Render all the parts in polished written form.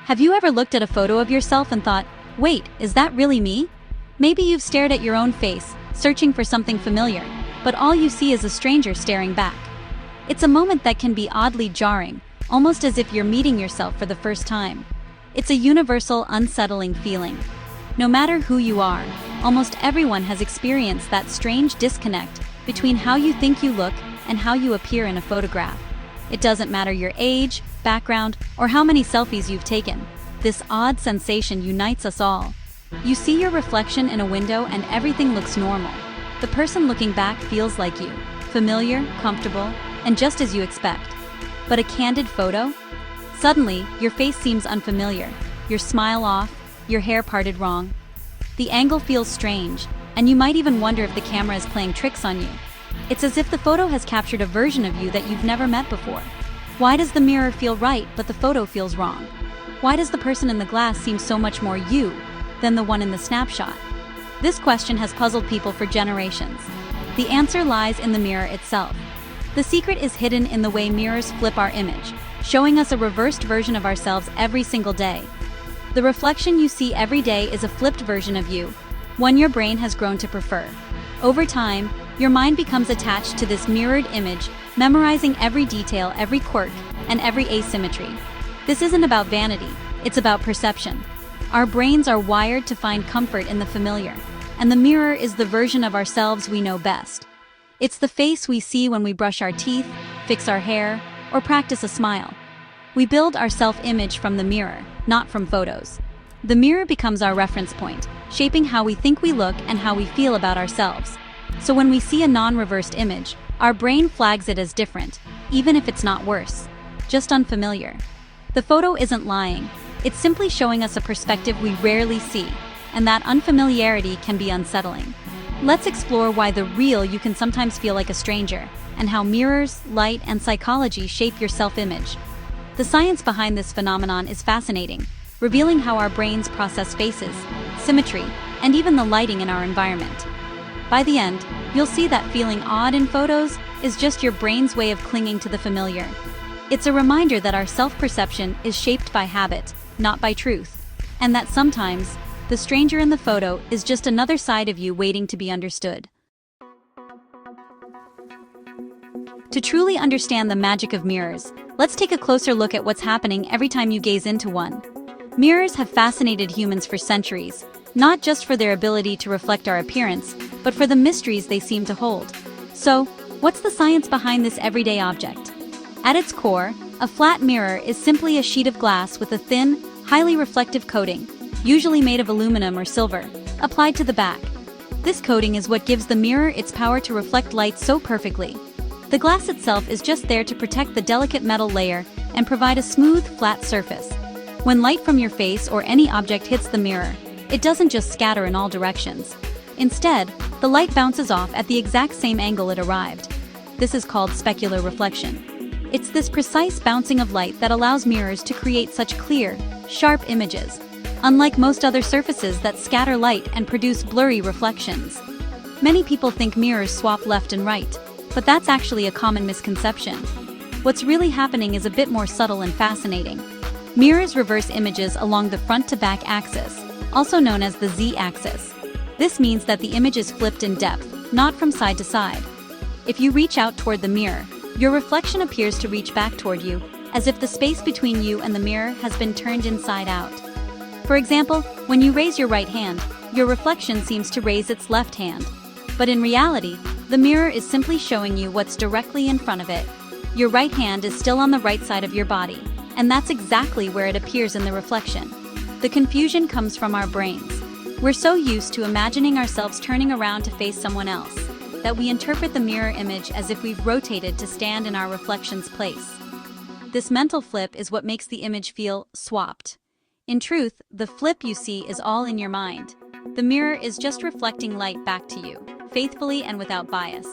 Have you ever looked at a photo of yourself and thought, wait, is that really me? Maybe you've stared at your own face, searching for something familiar, but all you see is a stranger staring back. It's a moment that can be oddly jarring, almost as if you're meeting yourself for the first time. It's a universal, unsettling feeling. No matter who you are, almost everyone has experienced that strange disconnect between how you think you look and how you appear in a photograph. It doesn't matter your age, background, or how many selfies you've taken. This odd sensation unites us all. You see your reflection in a window and everything looks normal. The person looking back feels like you, familiar, comfortable, and just as you expect. But a candid photo? Suddenly, your face seems unfamiliar, your smile off, your hair parted wrong. The angle feels strange, and you might even wonder if the camera is playing tricks on you. It's as if the photo has captured a version of you that you've never met before. Why does the mirror feel right, but the photo feels wrong? Why does the person in the glass seem so much more you than the one in the snapshot? This question has puzzled people for generations. The answer lies in the mirror itself. The secret is hidden in the way mirrors flip our image, showing us a reversed version of ourselves every single day. The reflection you see every day is a flipped version of you, one your brain has grown to prefer. Over time, your mind becomes attached to this mirrored image, memorizing every detail, every quirk, and every asymmetry. This isn't about vanity, it's about perception. Our brains are wired to find comfort in the familiar, and the mirror is the version of ourselves we know best. It's the face we see when we brush our teeth, fix our hair, or practice a smile. We build our self-image from the mirror, not from photos. The mirror becomes our reference point, shaping how we think we look and how we feel about ourselves. So when we see a non-reversed image, our brain flags it as different, even if it's not worse, just unfamiliar. The photo isn't lying, it's simply showing us a perspective we rarely see, and that unfamiliarity can be unsettling. Let's explore why the real you can sometimes feel like a stranger, and how mirrors, light, and psychology shape your self-image. The science behind this phenomenon is fascinating, revealing how our brains process faces, symmetry, and even the lighting in our environment. By the end, you'll see that feeling odd in photos is just your brain's way of clinging to the familiar. It's a reminder that our self-perception is shaped by habit, not by truth, and that sometimes, the stranger in the photo is just another side of you waiting to be understood. To truly understand the magic of mirrors, let's take a closer look at what's happening every time you gaze into one. Mirrors have fascinated humans for centuries, not just for their ability to reflect our appearance, but for the mysteries they seem to hold. So, what's the science behind this everyday object? At its core, a flat mirror is simply a sheet of glass with a thin, highly reflective coating, usually made of aluminum or silver, applied to the back. This coating is what gives the mirror its power to reflect light so perfectly. The glass itself is just there to protect the delicate metal layer and provide a smooth, flat surface. When light from your face or any object hits the mirror, it doesn't just scatter in all directions. Instead, the light bounces off at the exact same angle it arrived. This is called specular reflection. It's this precise bouncing of light that allows mirrors to create such clear, sharp images, unlike most other surfaces that scatter light and produce blurry reflections. Many people think mirrors swap left and right, but that's actually a common misconception. What's really happening is a bit more subtle and fascinating. Mirrors reverse images along the front-to-back axis, also known as the Z-axis. This means that the image is flipped in depth, not from side to side. If you reach out toward the mirror, your reflection appears to reach back toward you, as if the space between you and the mirror has been turned inside out. For example, when you raise your right hand, your reflection seems to raise its left hand. But in reality, the mirror is simply showing you what's directly in front of it. Your right hand is still on the right side of your body, and that's exactly where it appears in the reflection. The confusion comes from our brains. We're so used to imagining ourselves turning around to face someone else, that we interpret the mirror image as if we've rotated to stand in our reflection's place. This mental flip is what makes the image feel swapped. In truth, the flip you see is all in your mind. The mirror is just reflecting light back to you, faithfully and without bias.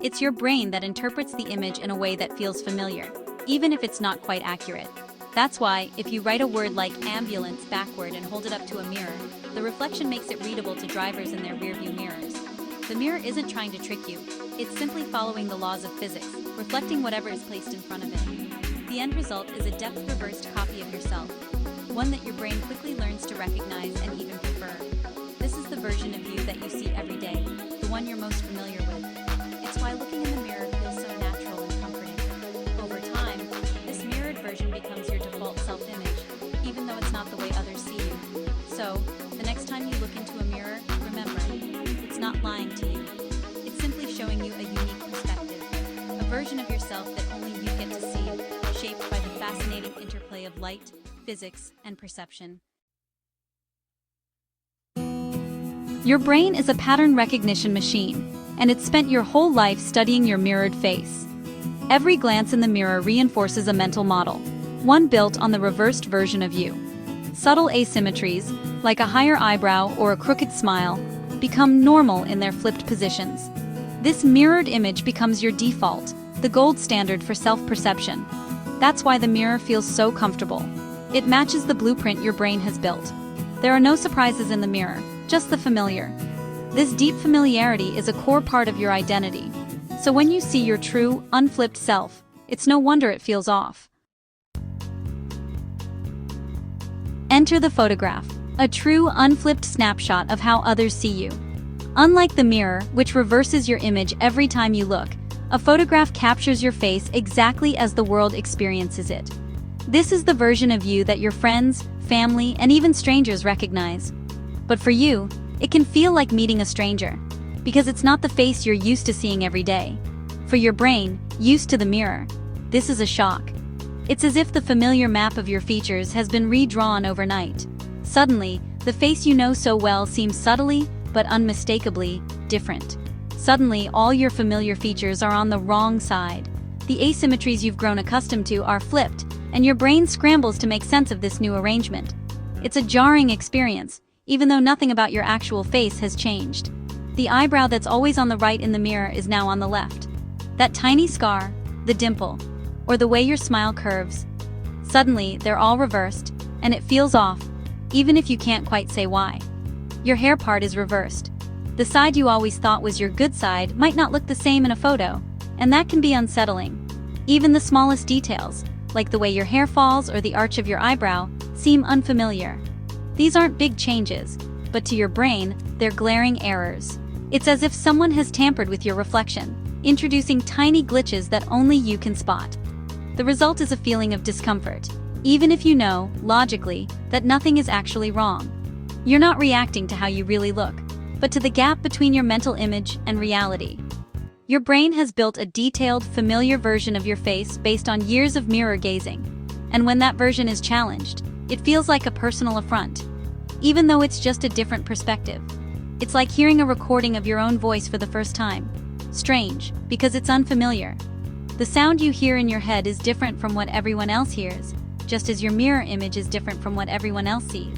It's your brain that interprets the image in a way that feels familiar, even if it's not quite accurate. That's why, if you write a word like ambulance backward and hold it up to a mirror, the reflection makes it readable to drivers in their rearview mirrors. The mirror isn't trying to trick you, it's simply following the laws of physics, reflecting whatever is placed in front of it. The end result is a depth-reversed copy of yourself. one that your brain quickly learns to recognize and even prefer. This is the version of you that you see every day, the one you're most familiar with. It's why looking in the mirror feels so natural and comforting. Over time, this mirrored version becomes your default self-image, even though it's not the way others see you. So, the next time you look into a mirror, remember, it's not lying to you. It's simply showing you a unique perspective, a version of yourself that only you get to see, shaped by the fascinating interplay of light, physics, and perception. Your brain is a pattern recognition machine, and it's spent your whole life studying your mirrored face. Every glance in the mirror reinforces a mental model, one built on the reversed version of you. Subtle asymmetries, like a higher eyebrow or a crooked smile, become normal in their flipped positions. This mirrored image becomes your default, the gold standard for self-perception. That's why the mirror feels so comfortable. It matches the blueprint your brain has built. There are no surprises in the mirror, just the familiar. This deep familiarity is a core part of your identity. So when you see your true, unflipped self, it's no wonder it feels off. Enter the photograph, a true, unflipped snapshot of how others see you. Unlike the mirror, which reverses your image every time you look, a photograph captures your face exactly as the world experiences it. This is the version of you that your friends, family, and even strangers recognize. But for you, it can feel like meeting a stranger, because it's not the face you're used to seeing every day. For your brain, used to the mirror, this is a shock. It's as if the familiar map of your features has been redrawn overnight. Suddenly, the face you know so well seems subtly, but unmistakably, different. Suddenly, all your familiar features are on the wrong side. The asymmetries you've grown accustomed to are flipped, and your brain scrambles to make sense of this new arrangement. It's a jarring experience, even though nothing about your actual face has changed. The eyebrow that's always on the right in the mirror is now on the left. That tiny scar, the dimple, or the way your smile curves. Suddenly, they're all reversed, and it feels off, even if you can't quite say why. Your hair part is reversed. The side you always thought was your good side might not look the same in a photo, and that can be unsettling. Even the smallest details, like the way your hair falls or the arch of your eyebrow, seem unfamiliar. These aren't big changes, but to your brain, they're glaring errors. It's as if someone has tampered with your reflection, introducing tiny glitches that only you can spot. The result is a feeling of discomfort, even if you know, logically, that nothing is actually wrong. You're not reacting to how you really look, but to the gap between your mental image and reality. Your brain has built a detailed, familiar version of your face based on years of mirror gazing, and when that version is challenged, it feels like a personal affront, even though it's just a different perspective. It's like hearing a recording of your own voice for the first time. Strange, because it's unfamiliar. The sound you hear in your head is different from what everyone else hears, just as your mirror image is different from what everyone else sees.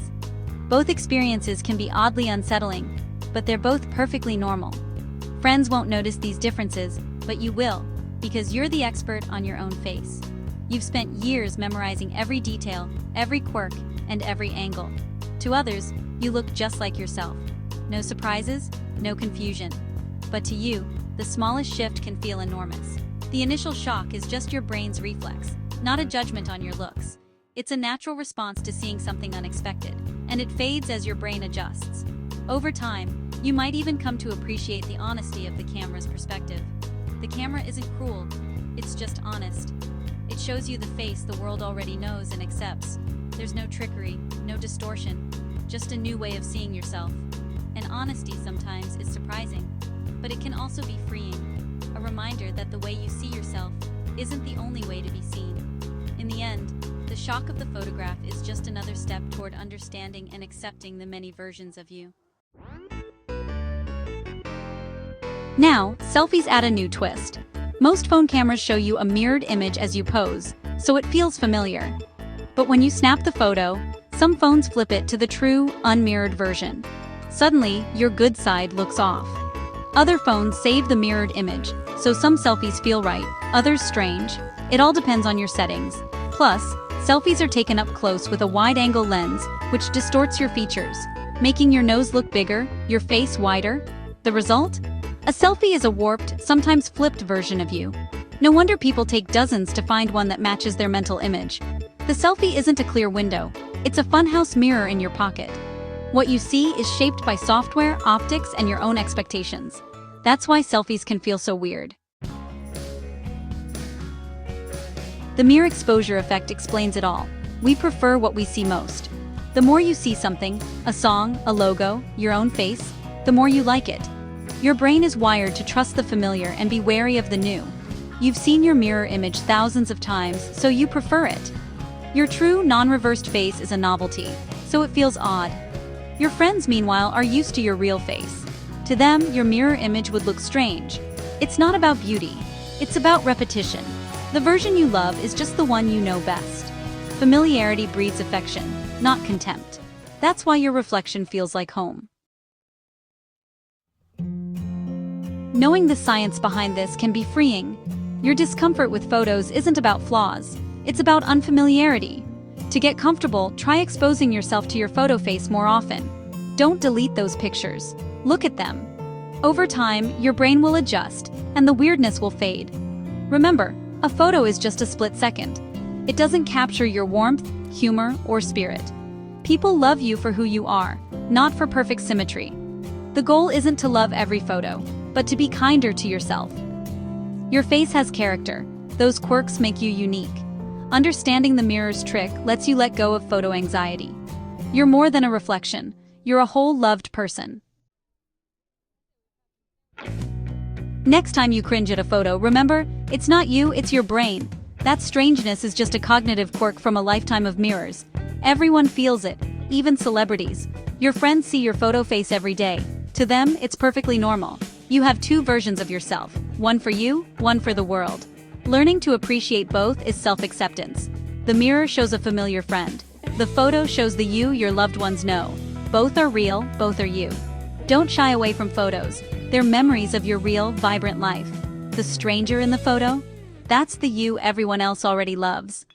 Both experiences can be oddly unsettling, but they're both perfectly normal. Friends won't notice these differences, but you will, because you're the expert on your own face. You've spent years memorizing every detail, every quirk, and every angle. To others, you look just like yourself. No surprises, no confusion. But to you, the smallest shift can feel enormous. The initial shock is just your brain's reflex, not a judgment on your looks. It's a natural response to seeing something unexpected, and it fades as your brain adjusts. Over time, you might even come to appreciate the honesty of the camera's perspective. The camera isn't cruel, it's just honest. It shows you the face the world already knows and accepts. There's no trickery, no distortion, just a new way of seeing yourself. And honesty sometimes is surprising, but it can also be freeing, a reminder that the way you see yourself isn't the only way to be seen. In the end, the shock of the photograph is just another step toward understanding and accepting the many versions of you. Now, selfies add a new twist. Most phone cameras show you a mirrored image as you pose, so it feels familiar. But when you snap the photo, some phones flip it to the true, unmirrored version. Suddenly, your good side looks off. Other phones save the mirrored image, so some selfies feel right, others strange. It all depends on your settings. Plus, selfies are taken up close with a wide-angle lens, which distorts your features, making your nose look bigger, your face wider. The result? A selfie is a warped, sometimes flipped version of you. No wonder people take dozens to find one that matches their mental image. The selfie isn't a clear window. It's a funhouse mirror in your pocket. What you see is shaped by software, optics, and your own expectations. That's why selfies can feel so weird. The mirror exposure effect explains it all. We prefer what we see most. The more you see something, a song, a logo, your own face, the more you like it. Your brain is wired to trust the familiar and be wary of the new. You've seen your mirror image thousands of times, so you prefer it. Your true, non-reversed face is a novelty, so it feels odd. Your friends, meanwhile, are used to your real face. To them, your mirror image would look strange. It's not about beauty. It's about repetition. The version you love is just the one you know best. Familiarity breeds affection, not contempt. That's why your reflection feels like home. Knowing the science behind this can be freeing. Your discomfort with photos isn't about flaws. It's about unfamiliarity. To get comfortable, try exposing yourself to your photo face more often. Don't delete those pictures. Look at them. Over time, your brain will adjust, and the weirdness will fade. Remember, a photo is just a split second. It doesn't capture your warmth, humor, or spirit. People love you for who you are, not for perfect symmetry. The goal isn't to love every photo, but to be kinder to yourself. Your face has character. Those quirks make you unique. Understanding the mirror's trick lets you let go of photo anxiety. You're more than a reflection. You're a whole loved person. Next time you cringe at a photo, remember, it's not you, it's your brain. That strangeness is just a cognitive quirk from a lifetime of mirrors. Everyone feels it, even celebrities. Your friends see your photo face every day. To them, it's perfectly normal. You have two versions of yourself, one for you, one for the world. Learning to appreciate both is self-acceptance. The mirror shows a familiar friend. The photo shows the you your loved ones know. Both are real, both are you. Don't shy away from photos. They're memories of your real, vibrant life. The stranger in the photo? That's the you everyone else already loves.